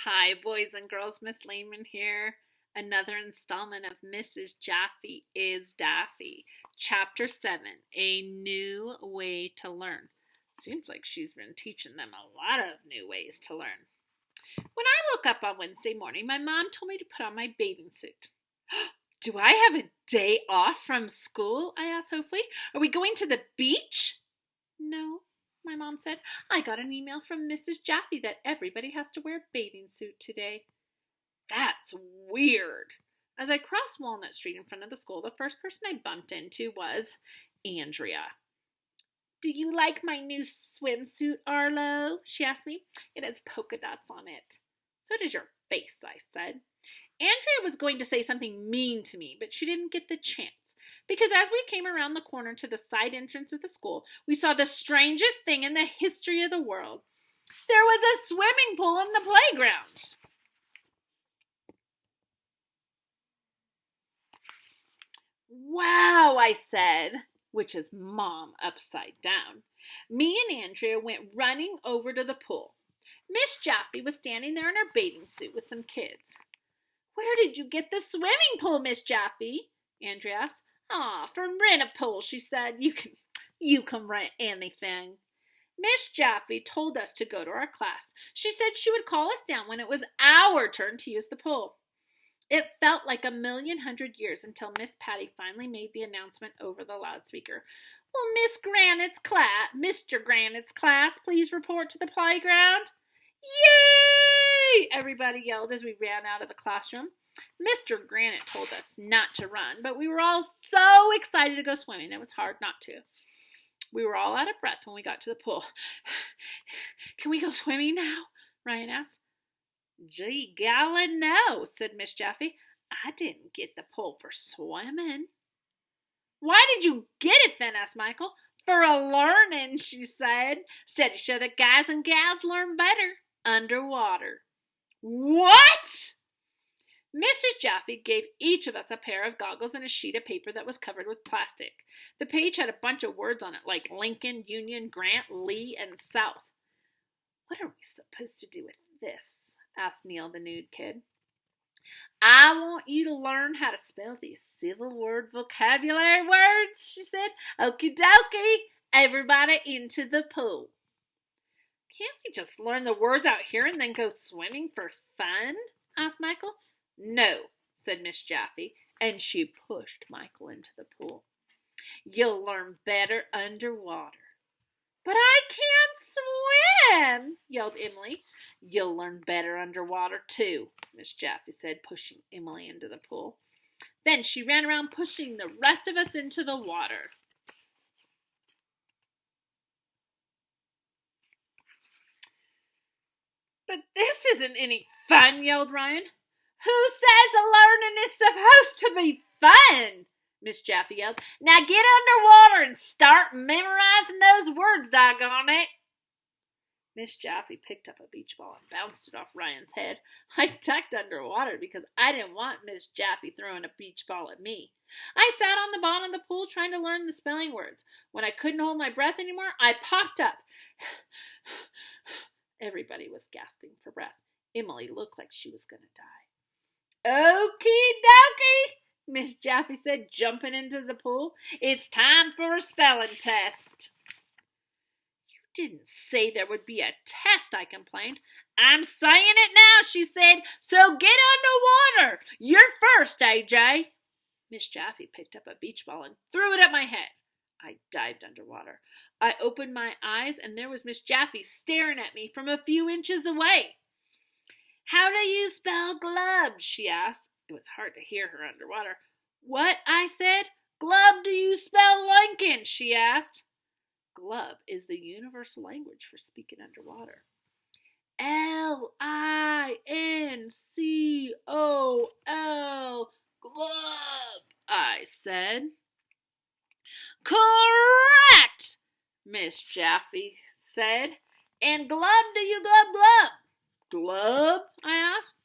Hi, boys and girls. Miss Lehmann here. Another installment of Mrs. Jafee is Daffy. Chapter 7, A New Way to Learn. Seems like she's been teaching them a lot of new ways to learn. When I woke up on Wednesday morning, my mom told me to put on my bathing suit. Do I have a day off from school? I asked hopefully. Are we going to the beach? No, my mom said. I got an email from Mrs. Jafee that everybody has to wear a bathing suit today. That's weird. As I crossed Walnut Street in front of the school, the first person I bumped into was Andrea. Do you like my new swimsuit, Arlo? She asked me. It has polka dots on it. So does your face, I said. Andrea was going to say something mean to me, but she didn't get the chance. Because as we came around the corner to the side entrance of the school, we saw the strangest thing in the history of the world. There was a swimming pool in the playground. Wow, I said, which is Mom upside down. Me and Andrea went running over to the pool. Miss Jafee was standing there in her bathing suit with some kids. Where did you get the swimming pool, Miss Jafee? Andrea asked. From Rent-A-Pool, she said. You can rent anything. Miss Jafee told us to go to our class. She said she would call us down when it was our turn to use the pool. It felt like 1,100,000 years until Miss Patty finally made the announcement over the loudspeaker. Will Mr. Granite's class please report to the playground? Yay! Everybody yelled as we ran out of the classroom. Mr. Granite told us not to run, but we were all so excited to go swimming, it was hard not to. We were all out of breath when we got to the pool. Can we go swimming now? Ryan asked. Gee, golly, no, said Miss Jafee. I didn't get the pool for swimming. Why did you get it then? Asked Michael. For a learning, she said. Steady show that guys and gals learn better underwater. What? Mrs. Jafee gave each of us a pair of goggles and a sheet of paper that was covered with plastic. The page had a bunch of words on it, like Lincoln, Union, Grant, Lee, and South. What are we supposed to do with this? Asked Neil, the nude kid. I want you to learn how to spell these Civil Word vocabulary words, she said. Okie dokie, everybody into the pool. Can't we just learn the words out here and then go swimming for fun? Asked Michael. No, said Miss Jafee, and she pushed Michael into the pool. You'll learn better underwater. But I can't swim, yelled Emily. You'll learn better underwater, too, Miss Jafee said, pushing Emily into the pool. Then she ran around pushing the rest of us into the water. But this isn't any fun, yelled Ryan. Who says a learning is supposed to be fun? Miss Jafee yelled. Now get underwater and start memorizing those words, doggone it. Miss Jafee picked up a beach ball and bounced it off Ryan's head. I ducked underwater because I didn't want Miss Jafee throwing a beach ball at me. I sat on the bottom of the pool trying to learn the spelling words. When I couldn't hold my breath anymore, I popped up. Everybody was gasping for breath. Emily looked like she was going to die. Okie dokie, Miss Jafee said, jumping into the pool. It's time for a spelling test. You didn't say there would be a test, I complained. I'm saying it now, she said, so get underwater. You're first, AJ. Miss Jafee picked up a beach ball and threw it at my head. I dived underwater. I opened my eyes, and there was Miss Jafee staring at me from a few inches away. How do you spell glove? She asked. It was hard to hear her underwater. What? I said. Glove do you spell Lincoln? She asked. Glove is the universal language for speaking underwater. Lincol, glove, I said. Correct, Miss Jafee said. And glove do you glove? Glove? I asked.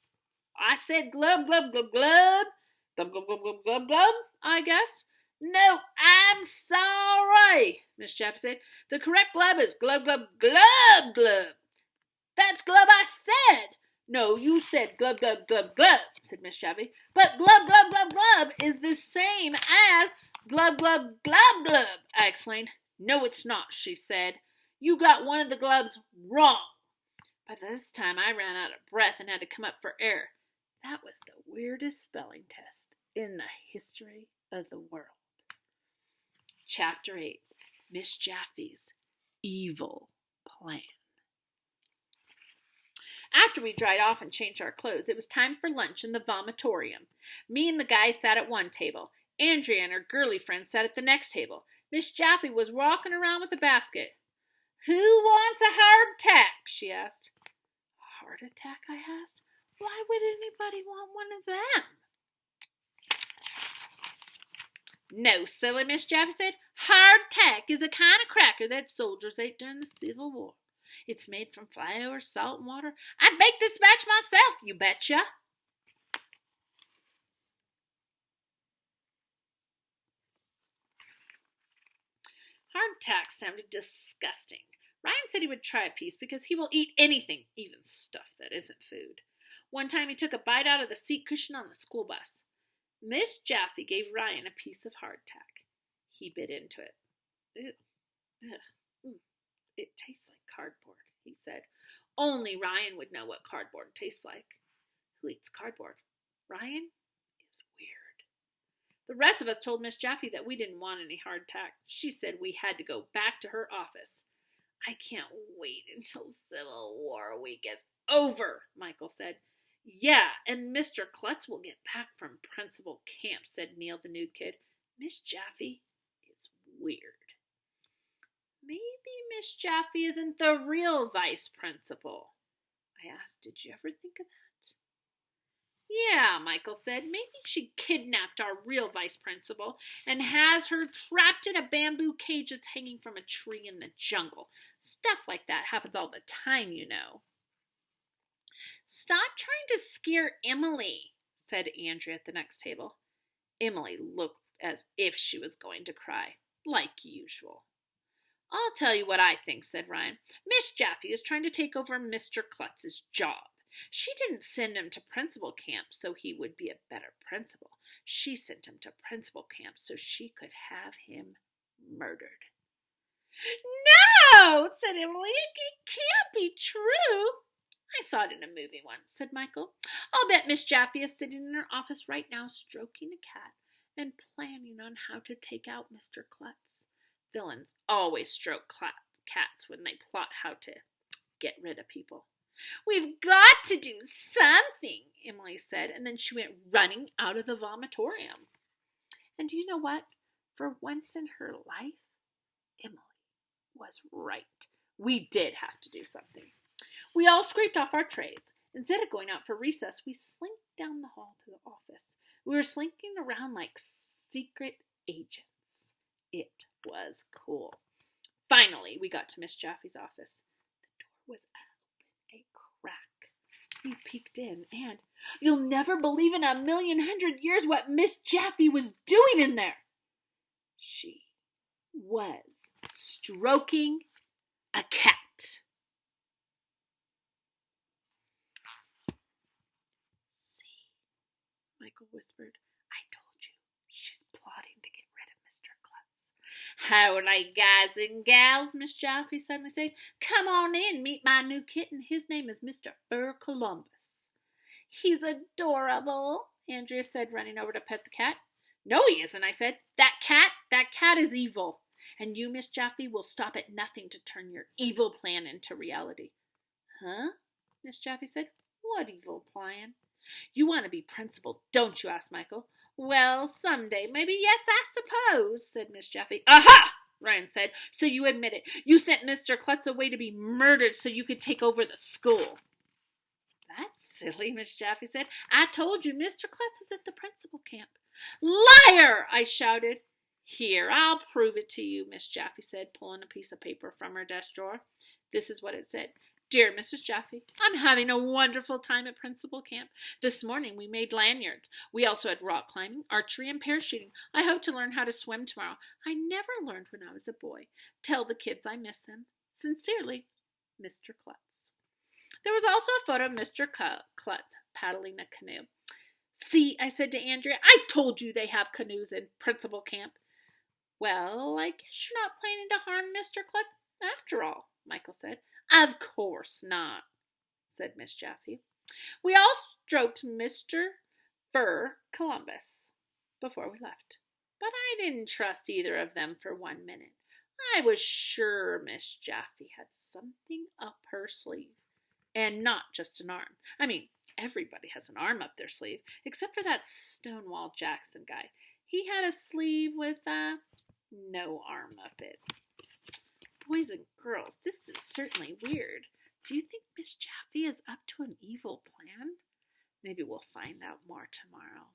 I said glove, glove, glove, glove. Glove, glove, glove, glove, glove, glove, I guessed. No, I'm sorry, Miss Jafee said. The correct glove is glove, glove, glove, glove. That's glove I said. No, you said glub, glub, glub, glub, said Miss Jafee. But glub, glub, glub, glub is the same as glub, glub, glub, glub, I explained. No, it's not, she said. You got one of the glubs wrong. By this time, I ran out of breath and had to come up for air. That was the weirdest spelling test in the history of the world. Chapter 8, Miss Jafee's Evil Plan. After we dried off and changed our clothes, it was time for lunch in the vomitorium. Me and the guys sat at one table. Andrea and her girly friend sat at the next table. Miss Jafee was walking around with a basket. Who wants a heart attack? She asked. A heart attack? I asked. Why would anybody want one of them? No, silly, Miss Jafee said. Hardtack is a kind of cracker that soldiers ate during the Civil War. It's made from flour, salt, and water. I baked this batch myself, you betcha. Hardtack sounded disgusting. Ryan said he would try a piece because he will eat anything, even stuff that isn't food. One time he took a bite out of the seat cushion on the school bus. Miss Jafee gave Ryan a piece of hardtack. He bit into it. Ew. Ugh. It tastes like cardboard, he said. Only Ryan would know what cardboard tastes like. Who eats cardboard? Ryan is weird. The rest of us told Miss Jafee that we didn't want any hardtack. She said we had to go back to her office. I can't wait until Civil War week is over, Michael said. Yeah, and Mr. Klutz will get back from principal camp, said Neil, the nude kid. Miss Jafee is weird. Maybe Miss Jafee isn't the real vice principal. I asked, did you ever think of that? Yeah, Michael said. Maybe she kidnapped our real vice principal and has her trapped in a bamboo cage that's hanging from a tree in the jungle. Stuff like that happens all the time, you know. Stop trying to scare Emily, said Andrea at the next table. Emily looked as if she was going to cry, like usual. I'll tell you what I think, said Ryan. Miss Jafee is trying to take over Mr. Klutz's job. She didn't send him to principal camp so he would be a better principal. She sent him to principal camp so she could have him murdered. No, said Emily. It can't be true. I saw it in a movie once, said Michael. I'll bet Miss Jafee is sitting in her office right now stroking a cat and planning on how to take out Mr. Klutz. Villains always stroke cats when they plot how to get rid of people. We've got to do something, Emily said, and then she went running out of the vomitorium. And do you know what? For once in her life, Emily was right. We did have to do something. We all scraped off our trays. Instead of going out for recess, we slinked down the hall to the office. We were slinking around like secret agents. It was cool. Finally, we got to Miss Jafee's office. The door was open a crack. We peeked in, and you'll never believe in 1,000,000 years what Miss Jafee was doing in there. She was stroking a cat. See, Michael whispered. I told you, she's plotting to get rid of Mr. Klutz. Howdy, guys and gals, Miss Jafee suddenly said. Come on in, meet my new kitten. His name is Mr. Columbus. He's adorable, Andrea said, running over to pet the cat. No, he isn't, I said. That cat is evil. And you, Miss Jafee, will stop at nothing to turn your evil plan into reality. Huh? Miss Jafee said. What evil plan? You want to be principal, don't you? Asked Michael. Well, someday, maybe, yes, I suppose, said Miss Jafee. Aha! Ryan said. So you admit it. You sent Mr. Klutz away to be murdered so you could take over the school. That's silly, Miss Jafee said. I told you Mr. Klutz is at the principal camp. Liar! I shouted. Here, I'll prove it to you, Miss Jafee said, pulling a piece of paper from her desk drawer. This is what it said. Dear Mrs. Jafee, I'm having a wonderful time at principal camp. This morning we made lanyards. We also had rock climbing, archery, and parachuting. I hope to learn how to swim tomorrow. I never learned when I was a boy. Tell the kids I miss them. Sincerely, Mr. Klutz. There was also a photo of Mr. Klutz paddling a canoe. See, I said to Andrea, I told you they have canoes in principal camp. Well, I guess you're not planning to harm Mr. Klutz after all, Michael said. Of course not, said Miss Jafee. We all stroked Mr. Fur Columbus before we left, but I didn't trust either of them for 1 minute. I was sure Miss Jafee had something up her sleeve, and not just an arm. I mean, everybody has an arm up their sleeve, except for that Stonewall Jackson guy. He had a sleeve with no arm up it. Boys and girls, this is certainly weird. Do you think Miss Jafee is up to an evil plan? Maybe we'll find out more tomorrow.